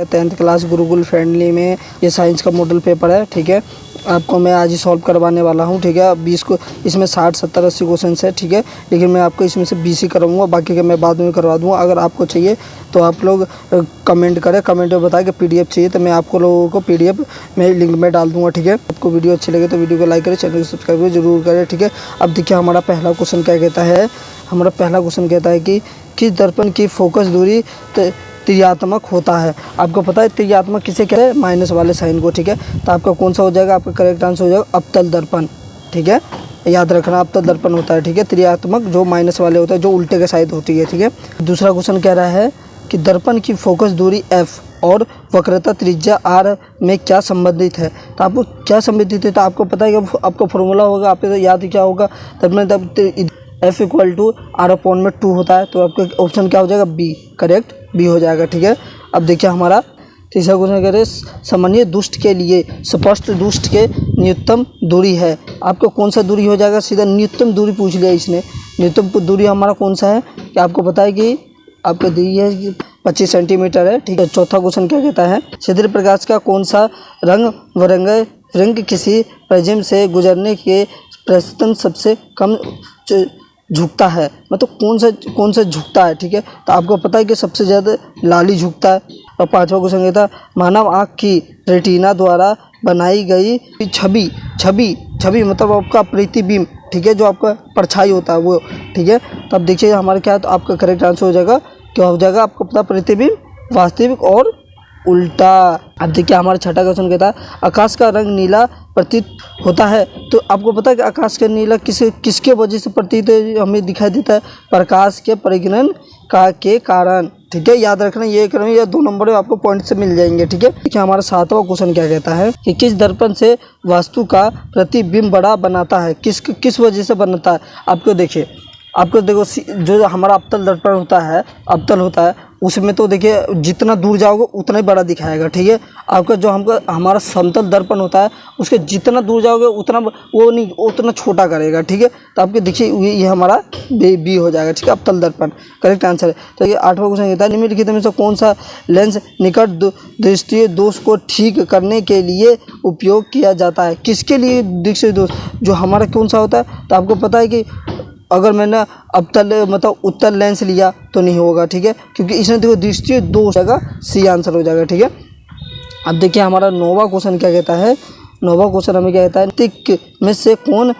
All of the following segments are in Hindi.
10th क्लास गुरुकुल फ्रेंडली में ये साइंस का मॉडल पेपर है। ठीक है, आपको मैं आज ही सॉल्व करवाने वाला हूँ। ठीक है, 20 को इसमें 60 70 80 क्वेश्चन है। ठीक है, लेकिन मैं आपको इसमें से 20 ही करवाऊँगा, बाकी के मैं बाद में करवा दूँगा। अगर आपको चाहिए तो आप लोग कमेंट करें, कमेंट में बताएं कि PDF चाहिए तो मैं आपको लोगों को PDF में लिंक में डाल दूँगा। ठीक है, आपको वीडियो अच्छी लगे तो वीडियो को लाइक करें, चैनल को सब्सक्राइब जरूर करें। ठीक है, अब देखिए हमारा पहला क्वेश्चन क्या कहता है। हमारा पहला क्वेश्चन कहता है कि किस दर्पण की फोकस दूरी त्रियात्मक होता है। आपको पता है त्रियात्मक किसे कहते हैं? माइनस वाले साइन को। ठीक है, तो आपका कौन सा हो जाएगा? आपका करेक्ट आंसर हो जाएगा अवतल दर्पण। ठीक है, याद रखना अवतल दर्पण होता है। ठीक है, त्रियात्मक जो माइनस वाले होते हैं, जो उल्टे के साइड होती है। ठीक है, दूसरा क्वेश्चन कह रहा है कि दर्पण की फोकस दूरी F और वक्रता त्रिज्या R में क्या संबंधित है। तो आपको क्या संबंधित है? तो आपको पता है कि आपका फॉर्मूला होगा, आपको याद क्या होगा? दर्पण F इक्वल टू R/2 होता है। तो आपका ऑप्शन क्या हो जाएगा? B, करेक्ट B हो जाएगा। ठीक है, अब देखिए हमारा तीसरा क्वेश्चन कह रहे सामान्य दुष्ट के लिए स्पष्ट दुष्ट के न्यूनतम दूरी है। आपको कौन सा दूरी हो जाएगा? सीधा न्यूनतम दूरी पूछ लिया इसने। न्यूनतम दूरी हमारा कौन सा है कि आपको पता है कि आपको दी है 25 सेंटीमीटर है। ठीक है, चौथा क्वेश्चन क्या कहता है? छिद्र प्रकाश का कौन सा रंग बिरंग किसी प्रिज्म से गुजरने के प्रस्तुत सबसे कम झुकता है। मतलब कौन सा झुकता है। ठीक है, तो आपको पता है कि सबसे ज़्यादा लाली झुकता है। और पांचवा क्वेश्चन कहता है मानव आँख की रेटिना द्वारा बनाई गई छवि मतलब आपका प्रतिबिंब। ठीक है, जो आपका परछाई होता है वो। ठीक है, तो अब देखिए हमारे क्या है, तो आपका करेक्ट आंसर हो जाएगा क्या हो जाएगा? आपको पता प्रतिबिंब, वास्तविक और उल्टा। अब देखिए हमारा छठा क्वेश्चन कहता है आकाश का रंग नीला प्रतीत होता है। तो आपको पता है कि आकाश का नीला किसके वजह से प्रतीत हमें दिखाई देता है? प्रकाश के परिघनन के कारण। ठीक है, याद रखना ये क्रम या 2 नंबर आपको पॉइंट से मिल जाएंगे। ठीक है, देखिए हमारा 7वां क्वेश्चन क्या कहता है कि किस दर्पण से वस्तु का प्रतिबिंब बड़ा बनाता है? किस वजह से बनता है? आपको देखो जो हमारा अवतल दर्पण होता है उसमें तो देखिए जितना दूर जाओगे उतना ही बड़ा दिखाएगा। ठीक है, आपका जो हमारा समतल दर्पण होता है उसके जितना दूर जाओगे उतना छोटा करेगा। ठीक है, तो आपके देखिए ये हमारा बी हो जाएगा। ठीक है, अवतल दर्पण करेक्ट आंसर है। तो ये 8वां क्वेश्चन कहता है निम्नलिखित में से कौन सा लेंस निकट दृष्टि दोष को ठीक करने के लिए उपयोग किया जाता है? किसके लिए दृष्टि दोष? जो हमारा कौन सा होता है? तो आपको पता है कि अगर मैंने अवतल मतलब उत्तल लेंस लिया तो नहीं होगा। ठीक है, क्योंकि इसने देखो दृष्टि दोष जाएगा, सी आंसर हो जाएगा। ठीक है, अब देखिए हमारा 9वां क्वेश्चन क्या कहता है। 9वां क्वेश्चन हमें क्या कहता है तिक में से कौन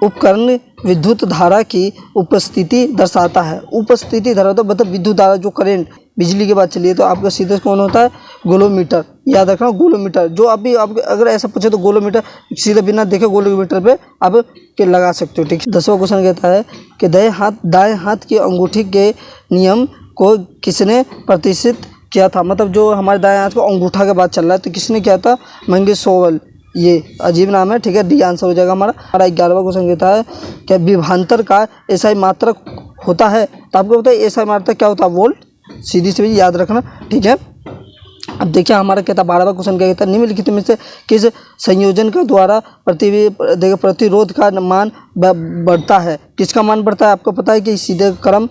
उपकरण विद्युत धारा की उपस्थिति दर्शाता है? उपस्थिति धारा तो मतलब विद्युत धारा जो करंट बिजली के बाद चलिए तो आपका सीधे कौन होता है? गोलोमीटर। याद रखना गोलोमीटर। जो अभी आप अगर ऐसा पूछे तो गोलोमीटर सीधे बिना देखे गोलोमीटर पे आप के लगा सकते हो। ठीक है, 10वां क्वेश्चन कहता है कि दाएं हाथ की अंगूठी के नियम को किसने प्रतिष्ठित किया था? मतलब जो हमारे दाएं हाथ को अंगूठा के बाद चल रहा है तो किसने किया था? मंगेशोवल। ये अजीब नाम है। ठीक है, डी आंसर हो जाएगा हमारा। 11वां क्वेश्चन कहता है कि विभवांतर का ऐसा मात्रक होता है। तो आपको पता है ऐसा मात्रक क्या होता है? वोल्ट। सीधी से याद रखना। ठीक है, अब देखिए हमारा कहता है 12वां क्वेश्चन क्या कहता है निम्नलिखित में से किस संयोजन का द्वारा प्रतिरोध का मान बढ़ता है? किसका मान बढ़ता है? आपको पता है कि सीधे क्रम।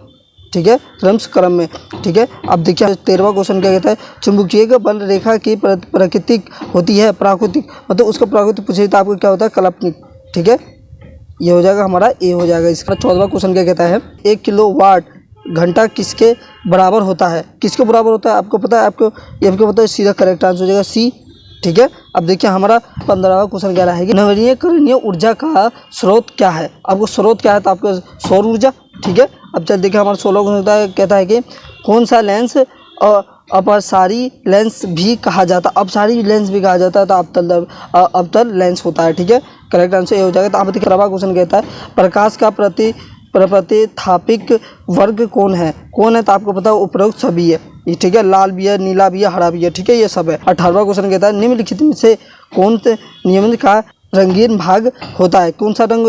ठीक है, क्रम में। ठीक है, अब देखिए 13वां क्वेश्चन क्या कहता है चुंबकीय बल रेखा की प्राकृतिक होती है प्राकृतिक मतलब उसका प्राकृतिक पूछे तो आपको क्या होता है? काल्पनिक। ठीक है, ये हो जाएगा हमारा ए हो जाएगा इसका। 14वां क्वेश्चन क्या कहता है 1 किलोवाट घंटा किसके बराबर होता है? किसके बराबर होता है? आपको पता है? आपको पता है सीधा करेक्ट आंसर हो जाएगा सी। ठीक है, अब देखिए हमारा 15वां क्वेश्चन कह रहा है कि नवीकरणीय ऊर्जा का स्रोत क्या है? आपको स्रोत क्या है? तो आपको सौर ऊर्जा। ठीक है, अब चल देखिए हमारा 16वां क्वेश्चन कहता है कि कौन सा लेंस अपसारी लेंस भी कहा जाता है? अपसारी लेंस भी कहा जाता है तो अवतल लेंस होता है। ठीक है, करेक्ट आंसर ये हो जाएगा। तो आप देखिए 17वां क्वेश्चन कहता है प्रकाश का प्रतिस्थापिक वर्ग कौन है? तो आपको पता है उपरोक्त सभी है। ठीक है, लाल भी है, नीला भी है, हरा भी है। ठीक है, ये सब है। 18वां क्वेश्चन कहता है निम्नलिखित में से कौन से नियम का रंगीन भाग होता है? कौन सा रंग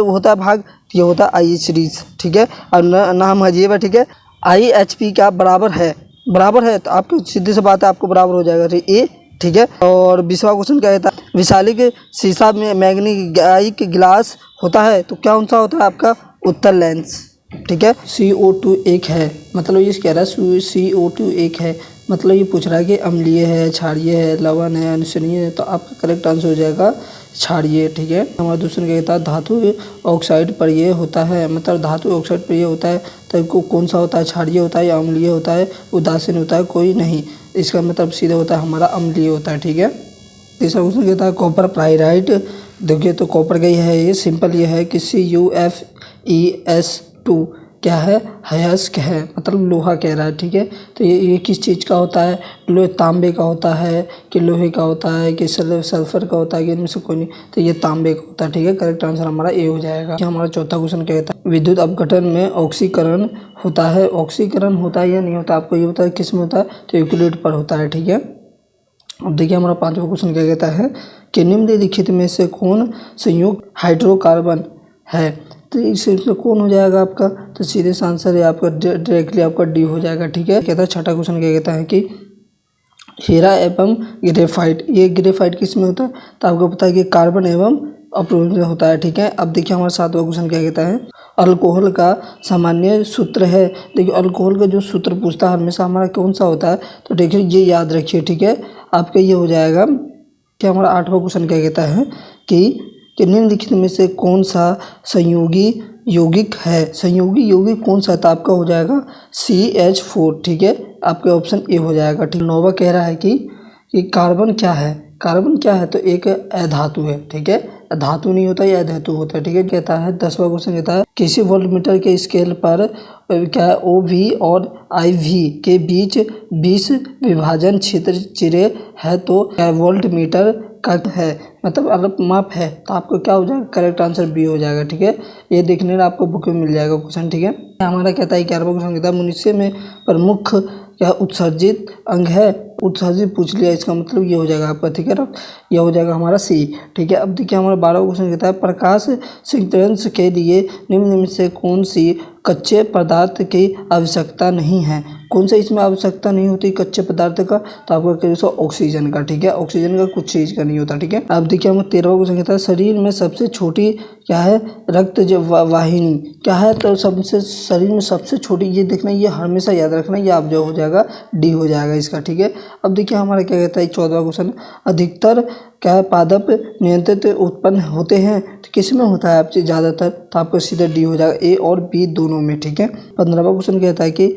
होता है भाग? ये होता है आई सीरीज। ठीक है, और नाम अजीब है। ठीक है, IHP क्या बराबर है तो आपको सीधी सी बात है आपको बराबर हो जाएगा ए। ठीक है, और 20वां क्वेश्चन क्या कहता है विशालिक शीशा में मैग्नीफाइंग ग्लास होता है तो क्या सा होता है आपका? उत्तल लेंस। ठीक है, CO2 एक है मतलब ये कह रहा है CO2 एक है मतलब ये पूछ रहा है कि अम्लीय है, क्षारीय है, लवण है, अनिश्वनीय है, तो आपका करेक्ट आंसर हो जाएगा क्षारीय। ठीक है। हमारा दूसरा क्या कहता है, धातु ऑक्साइड पर ये होता है, मतलब धातु ऑक्साइड पर ये होता है तो कौन सा होता है, क्षारीय होता है या अम्लीय होता है, उदासीन होता है, कोई नहीं। इसका मतलब सीधे होता है हमारा अम्लीय होता है। ठीक है। तीसरा क्वेश्चन कहता है कॉपर फ्लोराइड। देखिए तो कॉपर का ये है, ये सिंपल ये है कि CuFeS2 क्या है, अयस्क है, मतलब लोहा कह रहा है। ठीक है। तो ये किस चीज़ का होता है, लोहे तांबे का होता है कि लोहे का होता है कि सल्फर का होता है कि इनमें से कोई नहीं, तो ये तांबे का होता है। ठीक है। करेक्ट आंसर हमारा ए हो जाएगा। हमारा चौथा क्वेश्चन क्या कहता है, विद्युत अपघटन में ऑक्सीकरण होता है। ऑक्सीकरण होता है या नहीं होता, आपको ये होता है किस में होता है, तो यूक्लिड पर होता है। ठीक है। अब देखिए हमारा पांचवा क्वेश्चन क्या कहता है कि निम्नलिखित में से कौन संयुक्त हाइड्रोकार्बन है। तो इसमें कौन हो जाएगा आपका, तो सीधे आंसर है आपका डायरेक्टली आपका डी हो जाएगा। ठीक है। कहता है छठा क्वेश्चन क्या कहता है कि हीरा एवं ग्रेफाइट, ये ग्रेफाइट किस में होता है, तो आपको पता है कि कार्बन एवं अप्रोन में होता है। ठीक है। अब देखिए हमारा सातवां क्वेश्चन क्या कहता है, अल्कोहल का सामान्य सूत्र है। देखिए अल्कोहल का जो सूत्र पूछता है हमेशा हमारा कौन सा होता है, तो देखिए ये याद रखिए। ठीक है। आपका ये हो जाएगा कि हमारा आठवां क्वेश्चन क्या कहता है कि निम्नलिखित में से कौन सा संयोगी यौगिक है। संयोगी यौगिक कौन सा था, आपका हो जाएगा CH4। ठीक है। आपका ऑप्शन ए हो जाएगा। ठीक। नौवा कह रहा है कि कार्बन क्या है, कार्बन क्या है, तो एक अधातु है। ठीक है। धातु नहीं होता, यह धातु होता है। ठीक है। कहता है 10वां क्वेश्चन कहता है किसी वोल्टमीटर के स्केल पर क्या OV और IV के बीच 20 विभाजन क्षेत्र चिरे है तो क्या वोल्टमीटर का है, मतलब अलग माप है, तो आपको क्या हो जाएगा, करेक्ट आंसर बी हो जाएगा। ठीक है। ये देखने में आपको बुक में मिल जाएगा क्वेश्चन। ठीक है। हमारा कहता है 11वां क्वेश्चन कहता है मनुष्य में प्रमुख क्या उत्सर्जित अंग है। उत्सर्जित पूछ लिया, इसका मतलब ये हो जाएगा आपका। ठीक है ना, ये हो जाएगा हमारा सी। ठीक है। अब देखिए हमारा 12वां क्वेश्चन कहता है प्रकाश संश्लेषण के लिए निम्न में से कौन सी कच्चे पदार्थ की आवश्यकता नहीं है। कौन सा इसमें आवश्यकता नहीं होती कच्चे पदार्थ का, तो आपका कह ऑक्सीजन का। ठीक है। ऑक्सीजन का कुछ चीज़ का नहीं होता। ठीक है। अब देखिए हम 13वां क्वेश्चन कहता है शरीर में सबसे छोटी क्या है, रक्त वाहिनी क्या है, तो सबसे शरीर में सबसे छोटी, ये देखना, ये हमेशा याद रखना, ये आप जो हो जाएगा डी हो जाएगा इसका। ठीक है। अब देखिए हमारा क्या कहता है 14वां क्वेश्चन, अधिकतर क्या पादप नियंत्रित उत्पन्न होते हैं, तो किस में होता है आपसे ज़्यादातर, तो आपको सीधा डी हो जाएगा, ए और बी दोनों में। ठीक है। 15वां क्वेश्चन कहता है कि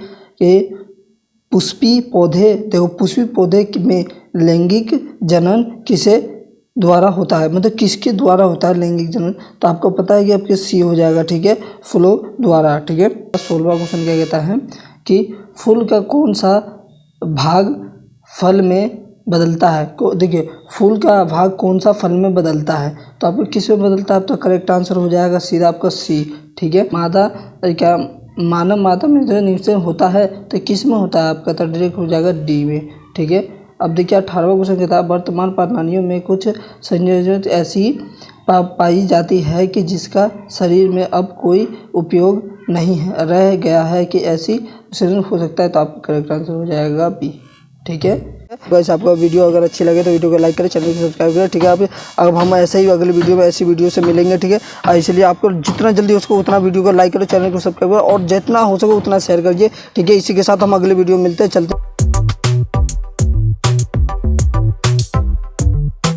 पुष्पी पौधे, देखो पुष्पी पौधे में लैंगिक जनन किसे द्वारा होता है, मतलब किसके द्वारा होता है लैंगिक जनन, तो आपको पता है कि आपके सी हो जाएगा। ठीक है। फूलों द्वारा। ठीक है। 16वां क्वेश्चन क्या कहता है कि फूल का कौन सा भाग फल में बदलता है। देखिए फूल का भाग कौन सा फल में बदलता है, तो आपको किस में बदलता है, तो करेक्ट आंसर हो जाएगा सीधा आपका सी। ठीक है। मादा क्या मानव माता में जो निषेचन होता है तो किस में होता है आपका, तो डायरेक्ट हो जाएगा डी में। ठीक है। अब देखिए 18वां क्वेश्चन कहता है वर्तमान प्रणालियों में कुछ संयोजन ऐसी पाई जाती है कि जिसका शरीर में अब कोई उपयोग नहीं है रह गया है, कि ऐसी संयोजन हो सकता है, तो आपका करेक्ट आंसर हो जाएगा बी। ठीक है। बस आपका वीडियो अगर अच्छी लगे तो वीडियो को लाइक करें, चैनल को सब्सक्राइब करें। ठीक है। अब हम ऐसे ही अगले वीडियो में ऐसी वीडियो से मिलेंगे। ठीक है। इसलिए आपको जितना जल्दी हो सके उतना वीडियो को लाइक करें, चैनल को सब्सक्राइब करें और जितना हो सके उतना शेयर करिए। ठीक है। इसी के साथ हम अगले वीडियो में मिलते हैं, चलते